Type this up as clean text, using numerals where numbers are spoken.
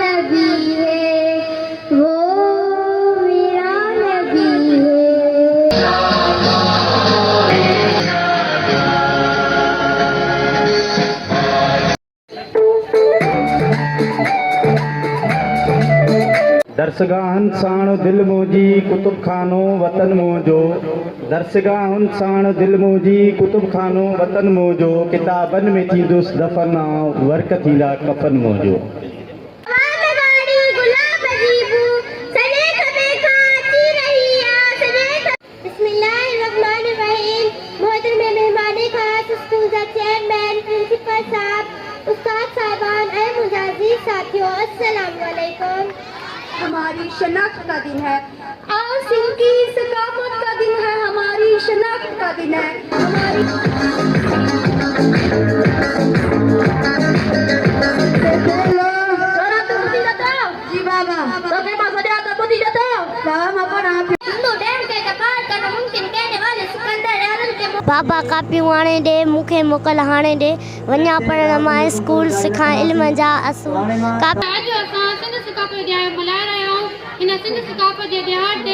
नबी है वो मेरा नबी दरसगाहन साण दिल मोजी कुतुब खानो वतन मोजो दरसगाहन साण दिल मोजी कुतुब खानो वतन मोजो किताबन में थींदुस दफन वर्क थींदा कफन मोजो बिस्मिल्लाहिर्रहमानिर्रहीम। मोहतरम मेहमाने खास स्कूल का चेयरमैन प्रिंसिपल साहब उस्ताद साहबान ए मुजाजिर साथियों अस्सलाम वालेकुम। हमारी शनाख्त का दिन है, आज सिंह की सकाफत का दिन है, हमारी शनाख्त का दिन है। जी बाबा, तो के पास ada atau tidak tahu? Paham apa nak? बाबा कापियूं आणे ॾे मूंखे मोकल हाणे ॾे वञा पढ़ण मां स्कूल सिखां इल्म जा असूल। अॼु असां सिंध सकाफ़त ॾियां मल्हाए रहिया आहियूं। हिन सिंध सकाफ़त जे ॾियार ते